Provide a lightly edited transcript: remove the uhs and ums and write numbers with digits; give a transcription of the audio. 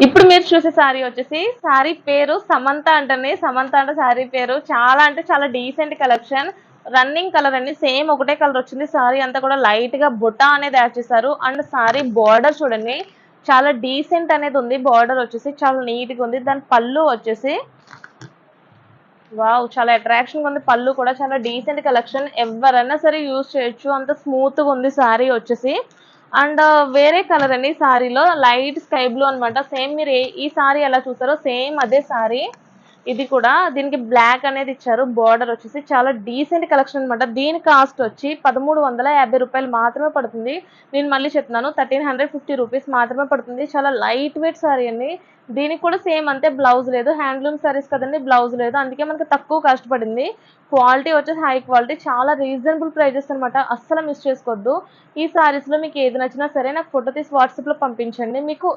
ఇప్పుడు మీరు చూసే శారీ వచ్చేసి శారీ పేరు సమంత అంటండి. సమంత అంటే శారీ పేరు. చాలా అంటే చాలా డీసెంట్ కలెక్షన్. రన్నింగ్ కలర్ అండి. సేమ్ ఒకటే కలర్ వచ్చింది. శారీ అంతా కూడా లైట్ గా బుటా అనేది యాడ్ చేశారు. అండ్ శారీ బార్డర్ చూడండి చాలా డీసెంట్ అనేది ఉంది. బార్డర్ వచ్చేసి చాలా నీట్ గా ఉంది. దాని పళ్ళు వచ్చేసి వావ్! చాలా అట్రాక్షన్ గా ఉంది. పళ్ళు కూడా చాలా డీసెంట్ కలెక్షన్. ఎవరైనా సరే యూజ్ చేయొచ్చు. అంత స్మూత్ గా ఉంది శారీ వచ్చేసి. అండ్ వేరే కలర్ అండి శారీలో లైట్ స్కై బ్లూ అనమాట. సేమ్ మీరు ఈ శారీ ఎలా చూసారో సేమ్ అదే శారీ ఇది కూడా. దీనికి బ్లాక్ అనేది ఇచ్చారు. బార్డర్ వచ్చేసి చాలా డీసెంట్ కలెక్షన్ అనమాట. దీని కాస్ట్ వచ్చి 1350 రూపాయలు మాత్రమే పడుతుంది. నేను మళ్ళీ చెప్తున్నాను 1350 రూపీస్ మాత్రమే పడుతుంది. చాలా లైట్ వెయిట్ శారీ అండి. దీనికి కూడా సేమ్ అంతే, బ్లౌజ్ లేదు. హ్యాండ్లూమ్ సారీస్ కదండి, బ్లౌజ్ లేదు. అందుకే మనకి తక్కువ కాస్ట్ పడింది. క్వాలిటీ వచ్చేసి హై క్వాలిటీ, చాలా రీజనబుల్ ప్రైజెస్ అనమాట. అస్సలు మిస్ చేసుకోవద్దు. ఈ సారీస్ లో మీకు ఏది నచ్చినా సరే నాకు ఫోటో తీసి వాట్సాప్ లో పంపించండి. మీకు